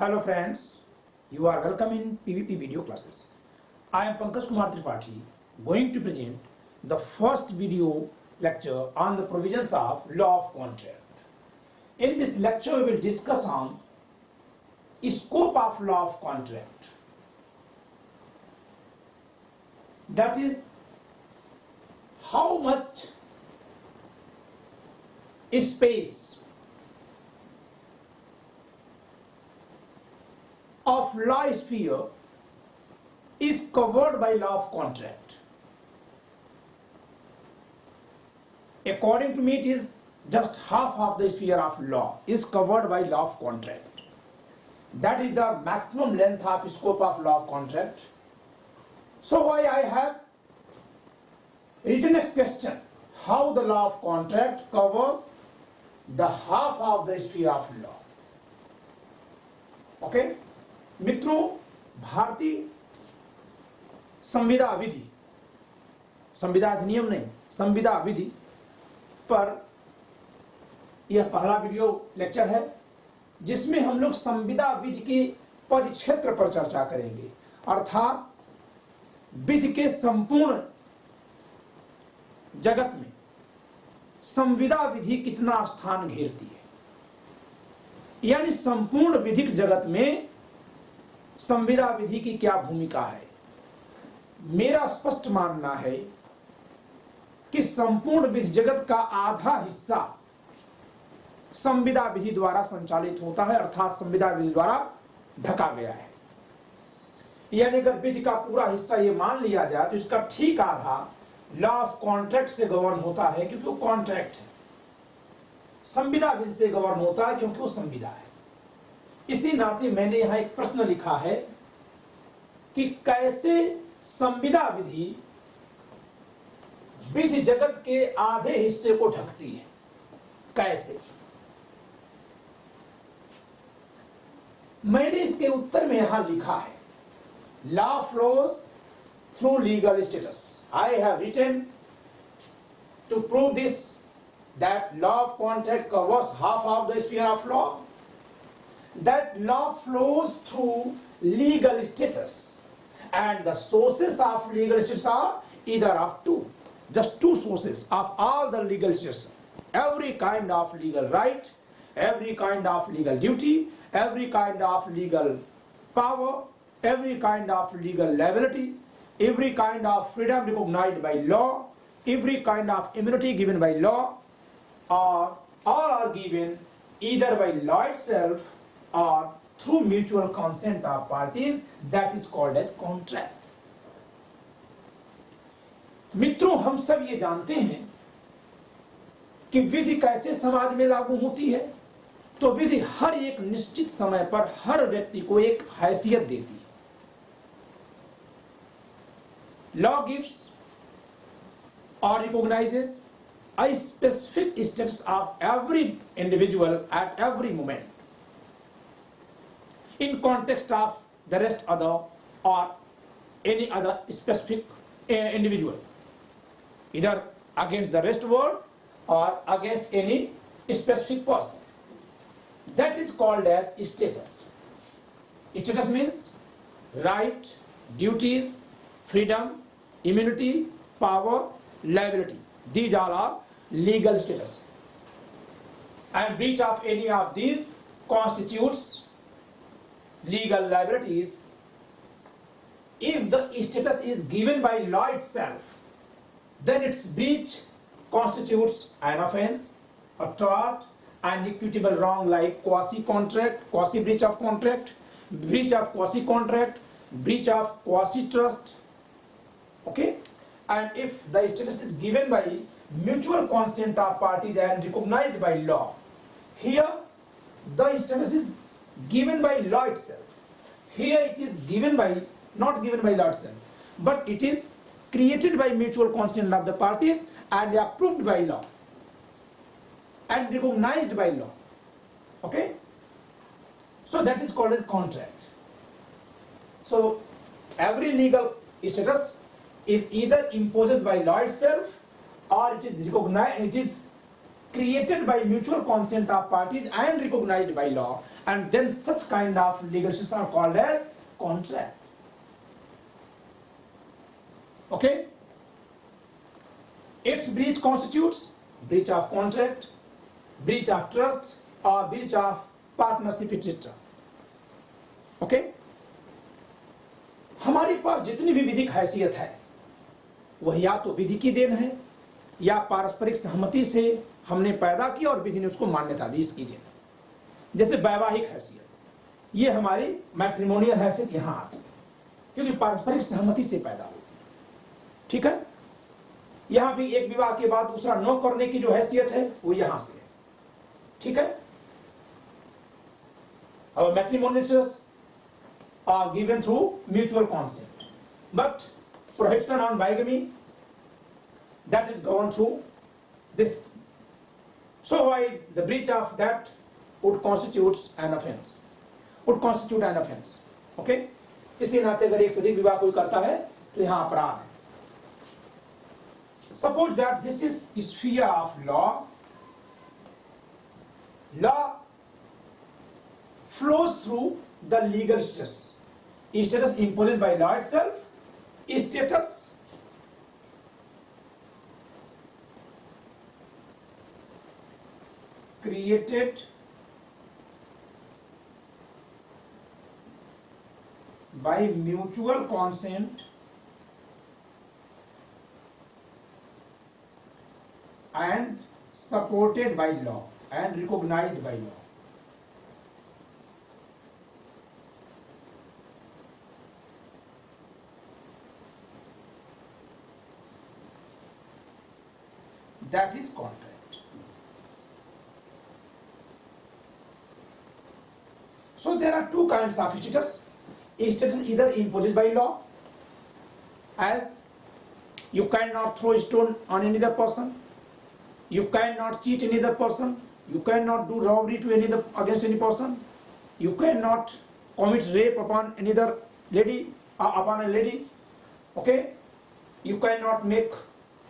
Hello friends, you are welcome in PVP video classes. I am Pankaj Kumar Tripathi going to present the first video lecture on the provisions of law of contract. In this lecture we will discuss on scope of law of contract. That is how much space of law sphere is covered by law of contract. According to me, it is just half of the sphere of law is covered by law of contract. That is the maximum length of scope of law of contract. So why I have written a question, how the law of contract covers the half of the sphere of law. Okay? मित्रों, भारतीय संविदा विधि, संविदा अधिनियम नहीं, संविदा विधि पर यह पहला वीडियो लेक्चर है जिसमें हम लोग संविदा विधि के परिक्षेत्र पर चर्चा करेंगे, अर्थात विधि के संपूर्ण जगत में संविदा विधि कितना स्थान घेरती है, यानी संपूर्ण विधिक जगत में संविदा विधि की क्या भूमिका है। मेरा स्पष्ट मानना है कि संपूर्ण विधि जगत का आधा हिस्सा संविदा विधि द्वारा संचालित होता है, अर्थात संविदा विधि द्वारा ढका गया है। यानी अगर विधि का पूरा हिस्सा ये मान लिया जाए तो इसका ठीक आधा लॉ ऑफ कॉन्ट्रैक्ट से गवर्न होता है, क्योंकि वो कॉन्ट्रैक्ट है। संविदा विधि से गवर्न होता है क्योंकि वो संविदा है। इसी नाते मैंने यहां एक प्रश्न लिखा है कि कैसे संविदा विधि विधि जगत के आधे हिस्से को ढकती है, कैसे। मैंने इसके उत्तर में यहां लिखा है, law flows through legal status. I have written to prove this that law of contract covers half of the sphere of law, that law flows through legal status, and the sources of legal status are either of just two sources of all the legal status: every kind of legal right, every kind of legal duty, every kind of legal power, every kind of legal liability, every kind of freedom recognized by law, every kind of immunity given by law, or all are given either by law itself or through mutual consent of parties, that is called as contract. मित्रों, हम सब ये जानते हैं कि विधि कैसे समाज में लागू होती है। तो विधि हर एक निश्चित समय पर हर व्यक्ति को एक हैसियत देती है। Law gives or recognizes a specific status of every individual at every moment in context of the rest other or any other specific individual, either against the rest world or against any specific person. That is called as status. Status means right, duties, freedom, immunity, power, liability. These all are legal status, and breach of any of these constitutes legal liabilities. If the status is given by law itself, then its breach constitutes an offense, a tort, an equitable wrong like quasi-contract, quasi-breach of contract, breach of quasi-contract, breach of quasi-trust. Okay? And if the status is given by mutual consent of parties and recognized by law, here the status is given by law itself. Here it is given by, not given by law itself, but it is created by mutual consent of the parties and approved by law and recognized by law. Okay? So that is called as contract. So every legal status is either imposed by law itself or it is recognized, it is created by mutual consent of parties and recognized by law, and then such kind of legal systems are called as contract. Okay? Its breach constitutes breach of contract, breach of trust, or breach of partnership, etc. Okay? हमारे पास जितनी भी विधिक हैसियत है वह या तो विधि की देन है या पारस्परिक सहमति से हमने पैदा की और विधि ने उसको मान्यता दी, इसकी देन है। जैसे वैवाहिक हैसियत, ये हमारी मैट्रिमोनियल हैसियत यहां आती है क्योंकि पारस्परिक सहमति से पैदा होती है। ठीक है? यहां भी एक विवाह के बाद दूसरा न करने की जो हैसियत है वो यहां से है। ठीक है? Our matrimonials are given through mutual consent, but prohibition on bigamy, that is gone through this. So why the breach of that would constitute an offense, okay? इसी नाते अगर एक से अधिक विवाह कोई करता है तो यहाँ अपराध है। Suppose that this is sphere of law. Law flows through the legal status. Status imposed by law itself. Status created by mutual consent and supported by law and recognized by law. That is contract. So there are two kinds of status. Status is either imposed by law, as you cannot throw a stone on any other person, you cannot cheat any other person, you cannot do robbery to any other against any person, you cannot commit rape upon any other lady upon a lady, okay? You cannot make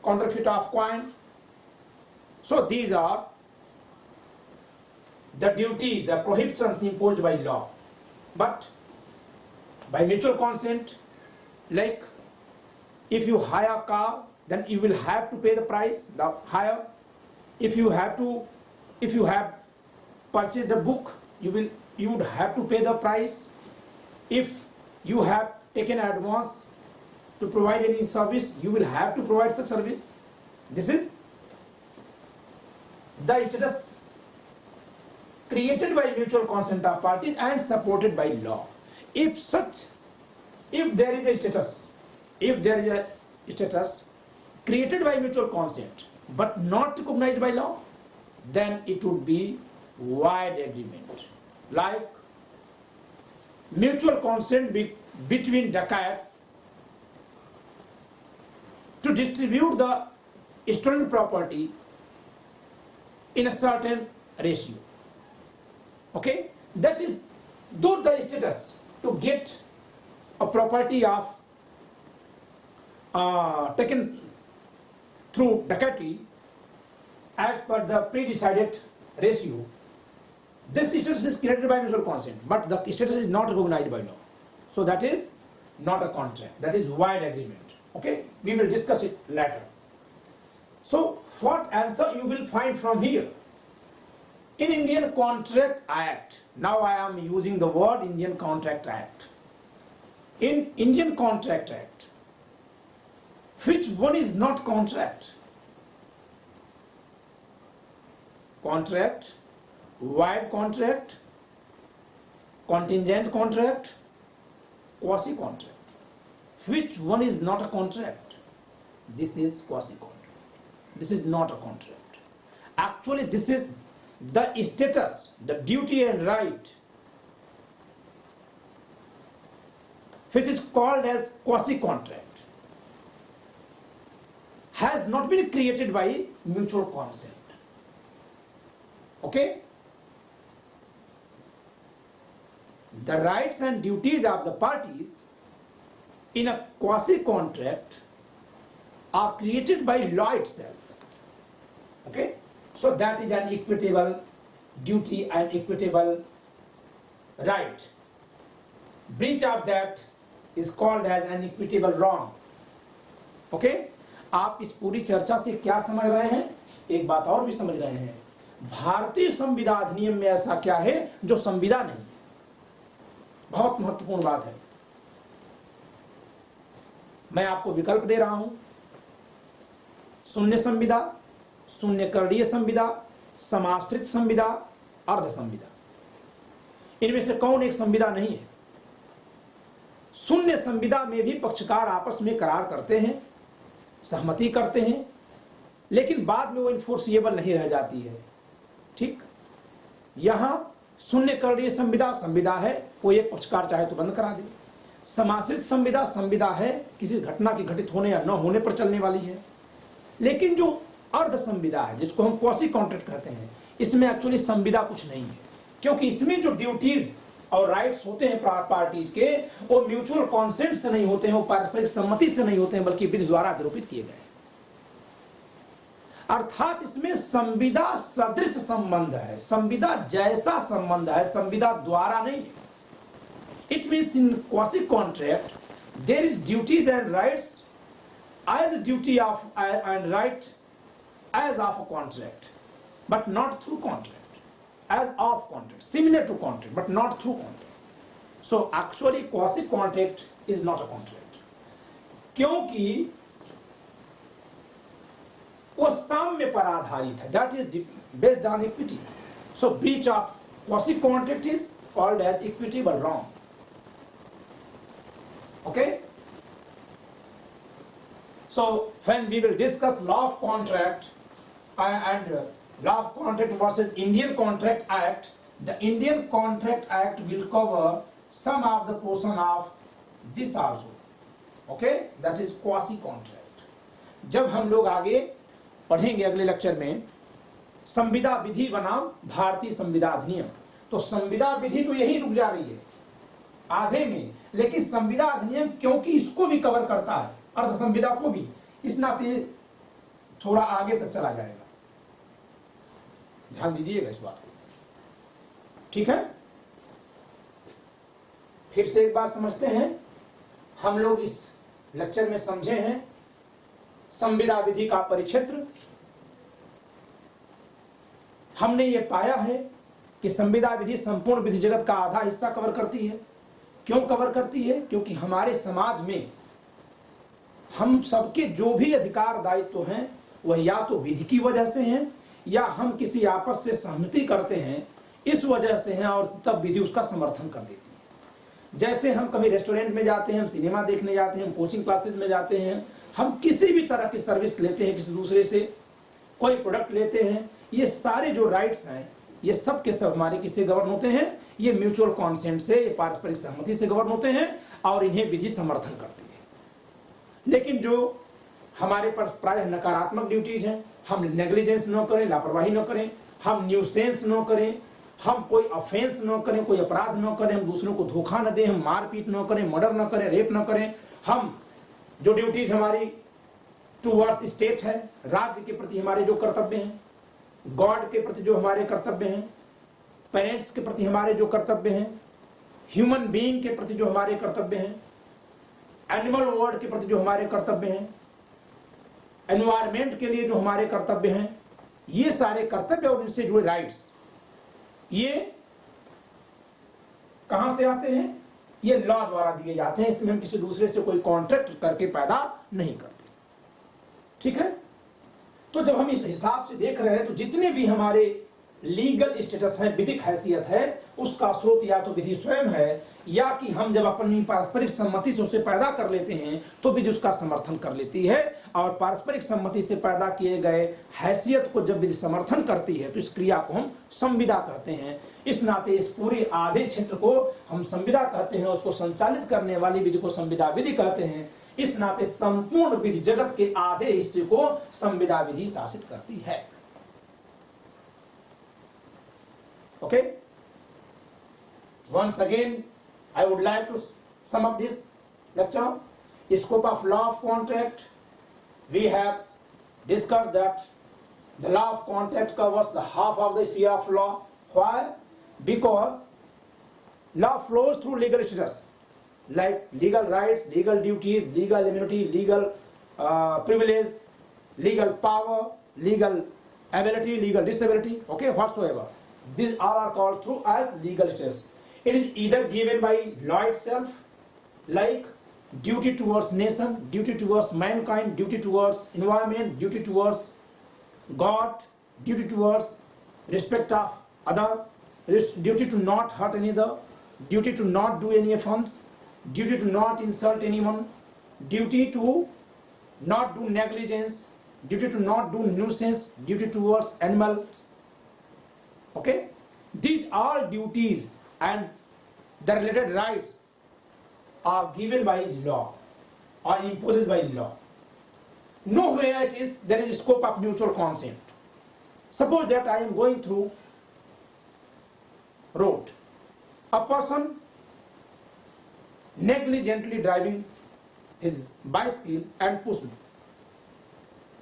counterfeit of coin. So these are the duties, the prohibitions imposed by law. But by mutual consent, like if you hire a car, then you will have to pay the price, the hire. If you have purchased a book, you would have to pay the price. If you have taken advance to provide any service, you will have to provide such service. This is the status created by mutual consent of parties and supported by law. If there is a status created by mutual consent but not recognized by law, then it would be void agreement. Like mutual consent between dacoits to distribute the stolen property in a certain ratio. Okay, that is, though the status to get a property of taken through dacoity as per the pre-decided ratio, this status is created by mutual consent, but the status is not recognized by law. So that is not a contract, that is void agreement. Okay, we will discuss it later. So what answer you will find from here? In Indian Contract Act, now I am using the word Indian Contract Act. In Indian Contract Act, which one is not contract? Contract, void contract, contingent contract, quasi-contract. Which one is not a contract? This is quasi-contract. This is not a contract. Actually, this is the status, the duty and right, which is called as quasi-contract, has not been created by mutual consent. Okay? The rights and duties of the parties in a quasi-contract are created by law itself. Okay? So that is an equitable duty and equitable right. Breach of that is called as an equitable wrong. Okay? आप इस पूरी चर्चा से क्या समझ रहे हैं? एक बात और भी समझ रहे हैं, भारतीय संविदा अधिनियम में ऐसा क्या है जो संविदा नहीं है? बहुत महत्वपूर्ण बात है। मैं आपको विकल्प दे रहा हूं, शून्य संविदा, शून्य करणीय संविदा, समाश्रित संविदा, अर्ध संविदा। इनमें से कौन एक संविदा नहीं है? शून्य संविदा में भी पक्षकार आपस में करार करते हैं, सहमति करते हैं, लेकिन बाद में वो इन्फोर्सिएबल नहीं रह जाती है। ठीक, यहां शून्य करणीय संविदा संविदा है, कोई एक पक्षकार चाहे तो बंद करा दे। समाश्रित संविदा संविदा है, किसी घटना के घटित होने या न होने पर चलने वाली है। लेकिन जो अर्ध संविदा है, जिसको हम क्वासी कॉन्ट्रैक्ट कहते हैं, इसमें एक्चुअली संविदा कुछ नहीं है, क्योंकि इसमें जो ड्यूटीज और राइट्स होते हैं पार्टीज के, वो म्यूचुअल कॉन्सेंट से नहीं होते हैं, वो पारस्परिक सहमति से नहीं होते हैं, बल्कि विधि द्वारा निरूपित किए गए। अर्थात इसमें संविदा सदृश संबंध है, संविदा जैसा संबंध है, संविदा द्वारा नहीं। It means in quasi contract there is duties and rights as duty of and right as of a contract, but not through contract, as of contract, similar to contract but not through contract. So actually quasi contract is not a contract, क्योंकि वो साम्य पर आधारित है, that is based on equity. So breach of quasi contract is called as equitable wrong. Okay? So when we will discuss law of contract and law of contract versus Indian Contract Act, the Indian Contract Act will cover some of the portion of this also. Okay, that is quasi contract. जब हम लोग आगे पढ़ेंगे अगले lecture में संविदा विधि बनाम भारतीय संविदा अधिनियम, तो संविदा विधि तो यही रुक जा रही है आधे में, लेकिन संविदा अधिनियम क्योंकि इसको भी कवर करता है, अर्ध संविदा को भी, इस नाते थोड़ा आगे तक चला जाएगा। ध्यान दीजिएगा इस बात को। ठीक है, फिर से एक बार समझते हैं। हम लोग इस लेक्चर में समझे हैं संविदा विधि का परिक्षेत्र। हमने ये पाया है कि संविदा विधि संपूर्ण विधि जगत का आधा हिस्सा कवर करती है। क्यों कवर करती है? क्योंकि हमारे समाज में हम सबके जो भी अधिकार दायित्व हैं वह या तो विधि की वजह से हैं या हम किसी आपस से सहमति करते हैं इस वजह से हैं, और तब विधि उसका समर्थन कर देती है। जैसे हम कभी रेस्टोरेंट में जाते हैं, हम सिनेमा देखने जाते हैं, हम कोचिंग क्लासेस में जाते हैं, हम किसी भी तरह की सर्विस लेते हैं किसी दूसरे से, कोई प्रोडक्ट लेते हैं, ये सारे जो राइट्स हैं ये सब के सब हमारे किससे गवर्न होते हैं? ये म्यूचुअल कॉन्सेंट से, ये पारस्परिक सहमति से गवर्न होते हैं और इन्हें विधि समर्थन करती है। लेकिन जो हमारे पर प्रायः नकारात्मक ड्यूटीज हैं, हम नेग्लिजेंस न करें, लापरवाही न करें, हम न्यूसेंस न करें, हम कोई ऑफेंस न करें, कोई अपराध न करें, हम दूसरों को धोखा न दें, हम मारपीट न करें, मर्डर न करें, रेप न करें, हम जो ड्यूटीज हमारी टूवर्ड्स स्टेट है, राज्य के प्रति हमारे जो कर्तव्य हैं, गॉड के प्रति जो हमारे कर्तव्य हैं, पेरेंट्स के प्रति हमारे जो कर्तव्य हैं, ह्यूमन बीइंग के प्रति जो हमारे कर्तव्य हैं, एनिमल वर्ल्ड के प्रति जो हमारे कर्तव्य हैं, एनवायरमेंट के लिए जो हमारे कर्तव्य हैं, ये सारे कर्तव्य और इनसे जुड़े राइट्स ये कहां से आते हैं? ये लॉ द्वारा दिए जाते हैं। इसमें हम किसी दूसरे से कोई कॉन्ट्रैक्ट करके पैदा नहीं करते। ठीक है, तो जब हम इस हिसाब से देख रहे हैं तो जितने भी हमारे लीगल स्टेटस है, विधिक हैसियत है, उसका स्रोत या तो विधि स्वयं है या कि हम जब अपनी पारस्परिक सम्मति से उसे पैदा कर लेते हैं तो विधि उसका समर्थन कर लेती है, और पारस्परिक सम्मति से पैदा किए गए हैसियत को जब विधि समर्थन करती है तो इस क्रिया को हम संविदा कहते हैं। इस नाते इस पूरे आधे क्षेत्र को हम संविदा कहते हैं, उसको संचालित करने वाली विधि को संविदा विधि कहते हैं। इस नाते संपूर्ण विधि जगत के आधे हिस्से को संविदा विधि शासित करती है। Okay, once again I would like to sum up this lecture. Scope of law of contract, we have discussed that The law of contract covers the half of the sphere of law. Why? Because law flows through legal status, like legal rights, legal duties, legal immunity, legal privilege, legal power, legal ability, legal disability, okay, whatsoever. These all are called through as legal status. It is either given by law itself, like duty towards nation, duty towards mankind, duty towards environment, duty towards God, duty towards respect of other, duty to not hurt any other, duty to not do any offense, duty to not insult anyone, duty to not do negligence, duty to not do nuisance, duty towards animals. Okay, these all duties and the related rights are given by law or imposed by law. Nowhere it is there is a scope of mutual consent. Suppose that I am going through road, a person negligently driving his bicycle and pushed me.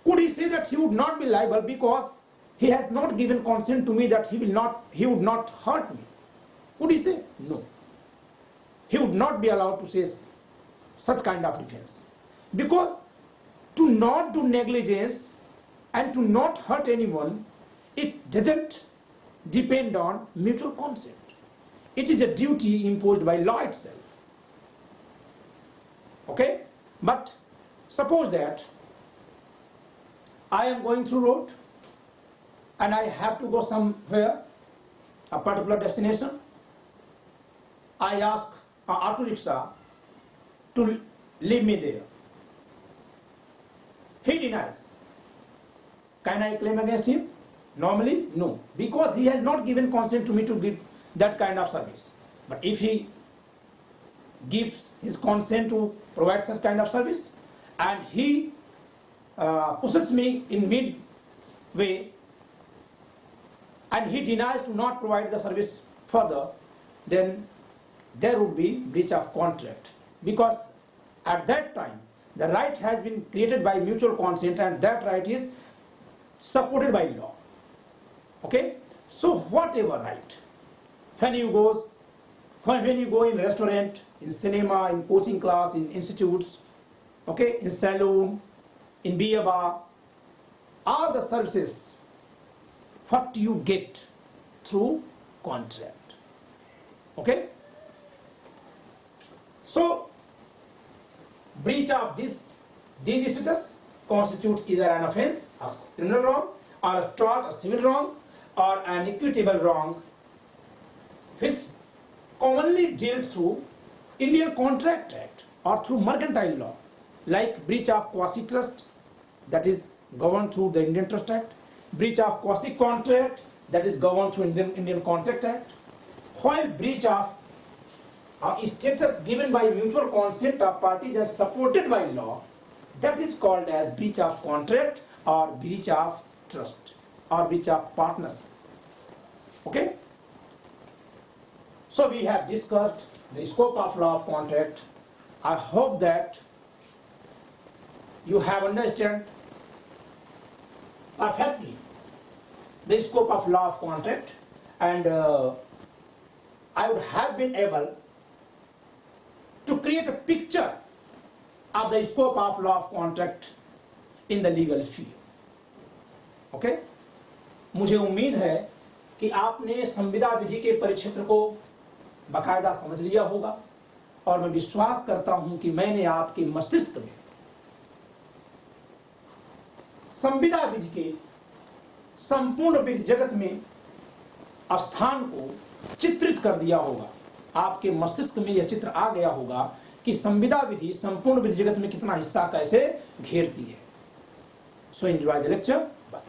Could he say that he would not be liable because he has not given consent to me that he would not hurt me? Could he say? No. He would not be allowed to say such kind of defense, because to not do negligence and to not hurt anyone, it doesn't depend on mutual consent. It is a duty imposed by law itself. Okay, but suppose that I am going through road and I have to go somewhere, a particular destination. I ask an auto rickshaw to leave me there. He denies. Can I claim against him? Normally, no, because he has not given consent to me to give that kind of service. But if he gives his consent to provide such kind of service and he pushes me in midway and he denies to not provide the service further, then there would be breach of contract, because at that time the right has been created by mutual consent and that right is supported by law. Okay, so whatever right, when you go in restaurant, in cinema, in coaching class, in institutes, okay, in saloon, in beer bar, all the services what you get through contract. Okay, so breach of these status constitutes either an offense, a criminal wrong, or a tort, a civil wrong, or an equitable wrong, which commonly dealt through Indian Contract Act or through mercantile law, like breach of quasi-trust, that is governed through the Indian Trust Act, breach of quasi-contract, that is governed through Indian Contract Act, while breach of status given by mutual consent of parties as supported by law, that is called as breach of contract or breach of trust or breach of partnership. Okay, so we have discussed the scope of law of contract. I hope that you have understood perfectly the scope of law of contract, and I would have been able to create a picture of the scope of law of contract in the legal sphere. Okay? मुझे उम्मीद है कि आपने संविदा विधि के परिक्षेत्र को बाकायदा समझ लिया होगा, और मैं विश्वास करता हूं कि मैंने आपके मस्तिष्क में संविदा विधि के संपूर्ण विधि जगत में स्थान को चित्रित कर दिया होगा। आपके मस्तिष्क में यह चित्र आ गया होगा कि संविदा विधि संपूर्ण विधि जगत में कितना हिस्सा कैसे घेरती है। So enjoy the lecture. Bye.